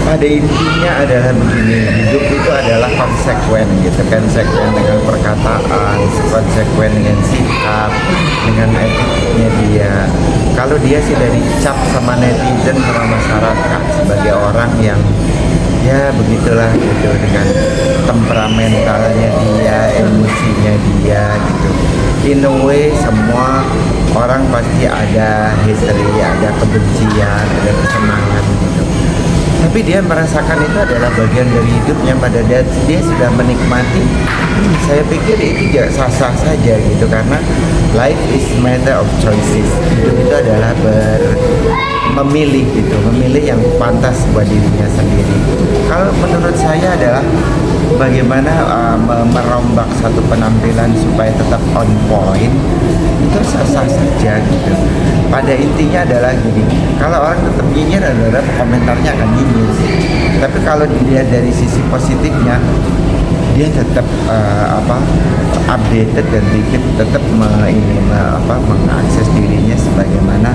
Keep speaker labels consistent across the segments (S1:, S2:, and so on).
S1: pada intinya adalah begini, hidup itu adalah konsekuen gitu, konsekuen dengan perkataan, konsekuen dengan sikap, dengan etiknya dia. Kalau dia sudah dicap sama netizen, sama masyarakat sebagai orang yang ya begitulah gitu, dengan temperamentalnya dia, emosinya dia gitu. In a way semua orang pasti ada history, ada kebencian, ada kesenangan gitu. Tapi dia merasakan itu adalah bagian dari hidupnya, pada dia sudah menikmati. Saya pikir itu sah-sah saja gitu, karena life is matter of choices. Hidup itu adalah memilih gitu, memilih yang pantas buat dirinya sendiri. Kalau menurut saya adalah bagaimana merombak satu penampilan supaya tetap on point, itu sah-sah saja gitu. Pada intinya adalah gini, kalau orang tetap nyinyir adalah komentarnya akan nyinyir. Tapi kalau dilihat dari sisi positifnya, dia tetap updated dan tetap mengakses dirinya sebagaimana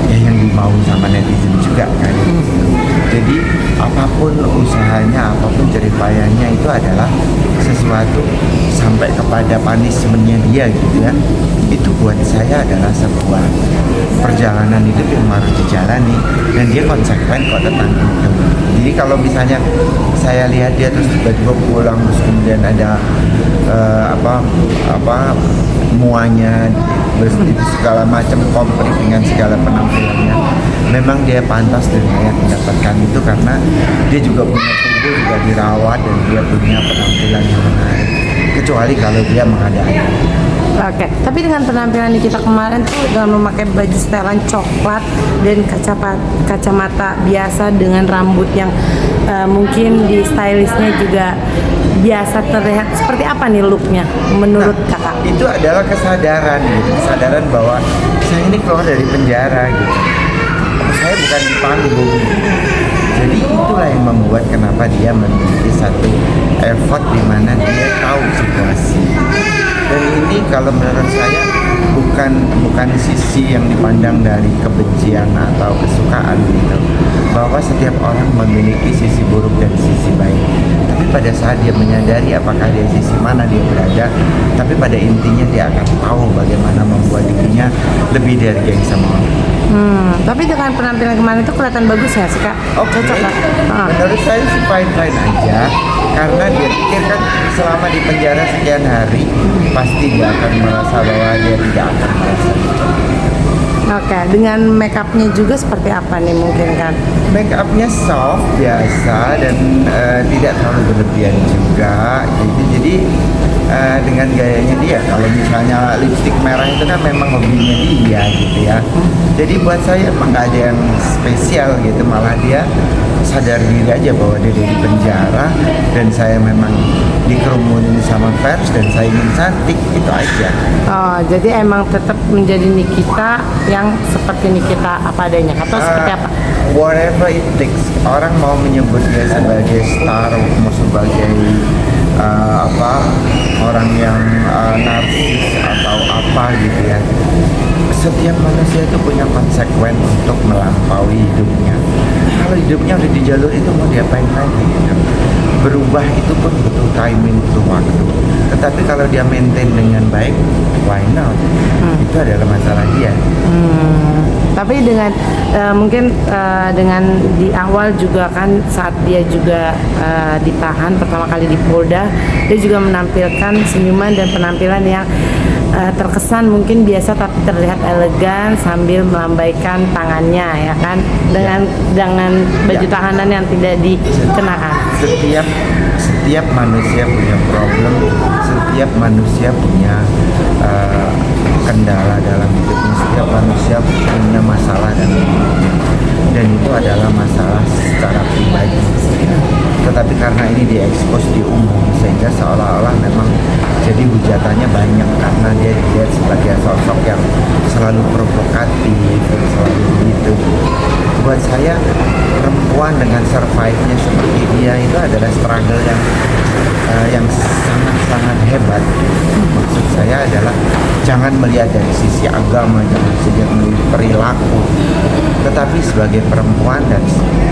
S1: ya yang dimau sama netizen juga kan. Jadi apapun usahanya, apapun jeripayanya, itu adalah sesuatu sampai kepada punishment-nya dia gitu ya. Itu buat saya adalah sebuah perjalanan hidup yang harus dijalani, dan dia konsekuen kok tentang itu. Jadi kalau misalnya saya lihat dia terus tiba-tiba pulang terus kemudian ada muanya segala macam komplit dengan segala penampilannya, memang dia pantas dan layak mendapatkan itu, karena dia juga punya tubuh, juga dirawat, dan dia punya penampilan yang menarik, kecuali kalau dia mengada-ada.
S2: Oke, tapi dengan penampilan kita kemarin tuh dengan memakai baju setelan coklat dan kacamata biasa dengan rambut yang mungkin di stylistnya juga biasa terlihat, seperti apa nih looknya menurut kakak?
S1: Itu adalah kesadaran gitu, kesadaran bahwa saya ini keluar dari penjara gitu. Saya bukan di panggung. Jadi itulah yang membuat kenapa dia memiliki satu effort di mana dia tahu situasi. Dan ini kalau menurut saya bukan sisi yang dipandang dari kebencian atau kesukaan gitu, bahwa setiap orang memiliki sisi buruk dan sisi baik. Tapi pada saat dia menyadari apakah dia sisi mana dia berada, tapi pada intinya dia akan tahu bagaimana membuat dirinya lebih dari yang semua.
S2: Tapi dengan penampilan kemarin itu kelihatan bagus ya sih kak? Cocok kak?
S1: Menurut saya sih fine-fine aja, karena dia pikir kan selama di penjara sekian hari pasti dia akan merasa bahwa dia tidak akan merasa.
S2: Oke, dengan make upnya juga seperti apa nih mungkin kan?
S1: Make upnya soft biasa dan tidak terlalu berlebihan juga gitu. Jadi dengan gayanya dia, kalau misalnya lipstick merah itu kan memang hobinya dia gitu ya. Jadi buat saya emang gak ada yang spesial gitu, malah dia sadar diri aja bahwa dia di penjara dan saya memang dikerumunin sama fans dan saya ingin cantik, itu aja.
S2: Oh, jadi emang tetap menjadi Nikita yang seperti Nikita apa adanya atau seperti apa?
S1: Whatever it takes. Orang mau menyebut dia sebagai star, mau sebagai orang yang narsis atau apa gitu ya. Setiap manusia itu punya konsekuen untuk melampaui hidupnya. Kalau hidupnya udah di jalur itu mau diapain lagi gitu. Berubah itu pun butuh timing, butuh waktu. Tetapi kalau dia maintain dengan baik, why not? Itu adalah masalah dia.
S2: Tapi dengan mungkin dengan di awal juga kan saat dia juga ditahan pertama kali di Polda, dia juga menampilkan senyuman dan penampilan yang terkesan mungkin biasa tapi terlihat elegan sambil melambaikan tangannya ya kan, dengan baju tahanan yang tidak dikenakan.
S1: Setiap manusia punya problem, setiap manusia punya kendala dalam hidupnya, setiap manusia punya masalah dalam hidupnya, dan itu adalah masalah secara pribadi. Tetapi karena ini diekspos di umum, sehingga seolah-olah memang jadi hujatannya banyak karena dia dilihat sebagai sosok yang selalu provokatif, selalu begitu. Buat saya, perempuan dengan survive-nya seperti dia itu adalah struggle yang sangat-sangat hebat. Maksud saya adalah jangan melihat dari sisi agama, jangan melihat perilaku, tetapi sebagai perempuan dan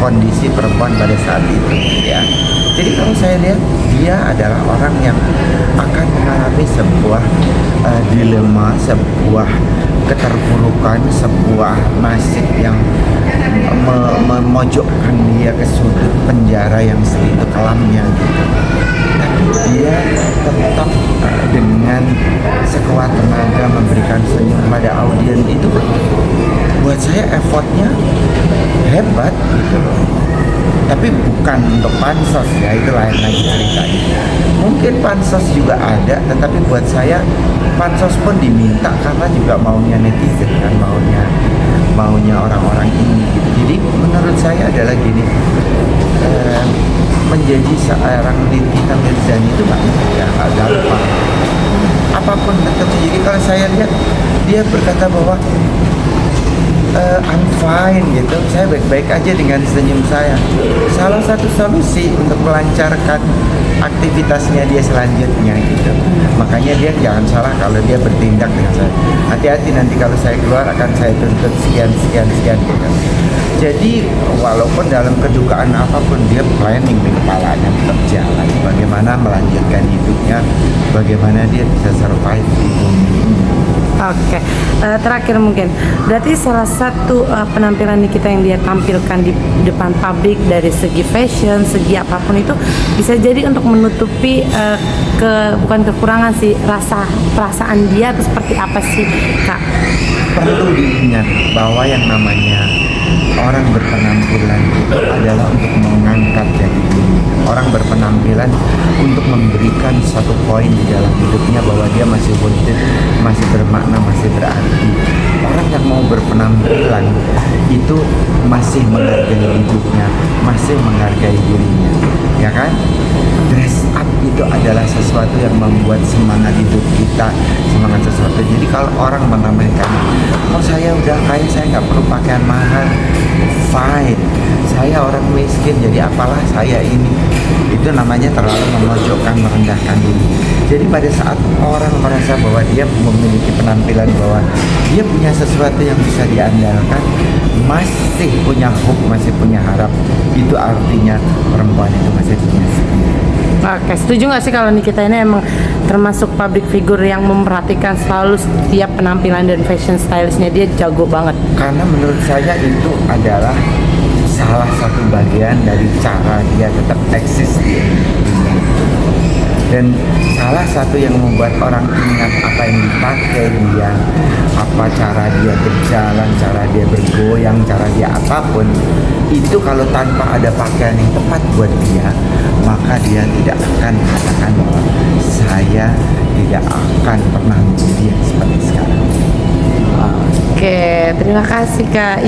S1: kondisi perempuan pada saat itu ya. Jadi kalau saya lihat dia adalah orang yang akan mengalami sebuah dilema, sebuah keterpurukan, sebuah nasib yang memojokkan dia ke sudut penjara yang segitu kelamnya gitu. Tapi dia tetap dengan sekuat tenaga memberikan senyum pada audiens itu. Buat saya effortnya hebat gitu loh. Tapi bukan untuk pansos ya, itu lain lagi ceritanya. Mungkin pansos juga ada, tetapi buat saya pansos pun diminta karena juga maunya netizen kan, maunya orang-orang ini gitu. Jadi menurut saya adalah gini, menjadi seorang Nikita Mirzani itu nggak gampang. Apapun tetap. Jadi kalau saya lihat dia berkata bahwa I'm fine gitu, saya baik-baik aja dengan senyum saya. Salah satu solusi untuk melancarkan aktivitasnya dia selanjutnya gitu. Makanya dia jangan salah kalau dia bertindak dengan saya. Hati-hati nanti kalau saya keluar akan saya tuntut sekian gitu. Jadi walaupun dalam kedukaan apapun dia planning di kepalanya tetap jalan. Bagaimana melanjutkan hidupnya, bagaimana dia bisa survive di bumi ini.
S2: Oke, terakhir mungkin, berarti salah satu penampilan Nikita yang dia tampilkan di depan publik dari segi fashion, segi apapun itu bisa jadi untuk menutupi bukan kekurangan sih, perasaan dia atau seperti apa sih, Kak?
S1: Perlu diingat bahwa yang namanya orang berpenampilan itu adalah untuk mengangkat dari diri. Orang berpenampilan untuk memberikan satu poin di dalam hidupnya bahwa dia masih worth it, masih bermakna, masih berarti. Orang yang mau berpenampilan itu masih menghargai hidupnya, masih menghargai dirinya, ya kan? Dress up itu adalah sesuatu yang membuat semangat hidup kita, semangat sesuatu. Jadi kalau orang menamakan, oh saya udah kaya, saya nggak perlu pakaian mahal, fine. Saya orang miskin, jadi apalah saya ini. Itu namanya terlalu memojokkan, merendahkan diri. Jadi pada saat orang merasa bahwa dia memiliki penampilan, bahwa dia punya sesuatu yang bisa diandalkan, masih punya hope, masih punya harap, itu artinya perempuan itu masih punya spirit.
S2: Oke, setuju nggak sih kalau Nikita ini emang termasuk public figure yang memperhatikan selalu setiap penampilan dan fashion stylistnya, dia jago banget?
S1: Karena menurut saya itu adalah salah satu bagian dari cara dia tetap eksis di dunia. Dan salah satu yang membuat orang ingat apa yang dipakai dia, apa cara dia berjalan, cara dia bergoyang, cara dia apapun, itu kalau tanpa ada pakaian yang tepat buat dia, maka dia tidak akan katakan bahwa saya tidak akan pernah menjadi yang seperti sekarang.
S2: Oke, terima kasih Kak.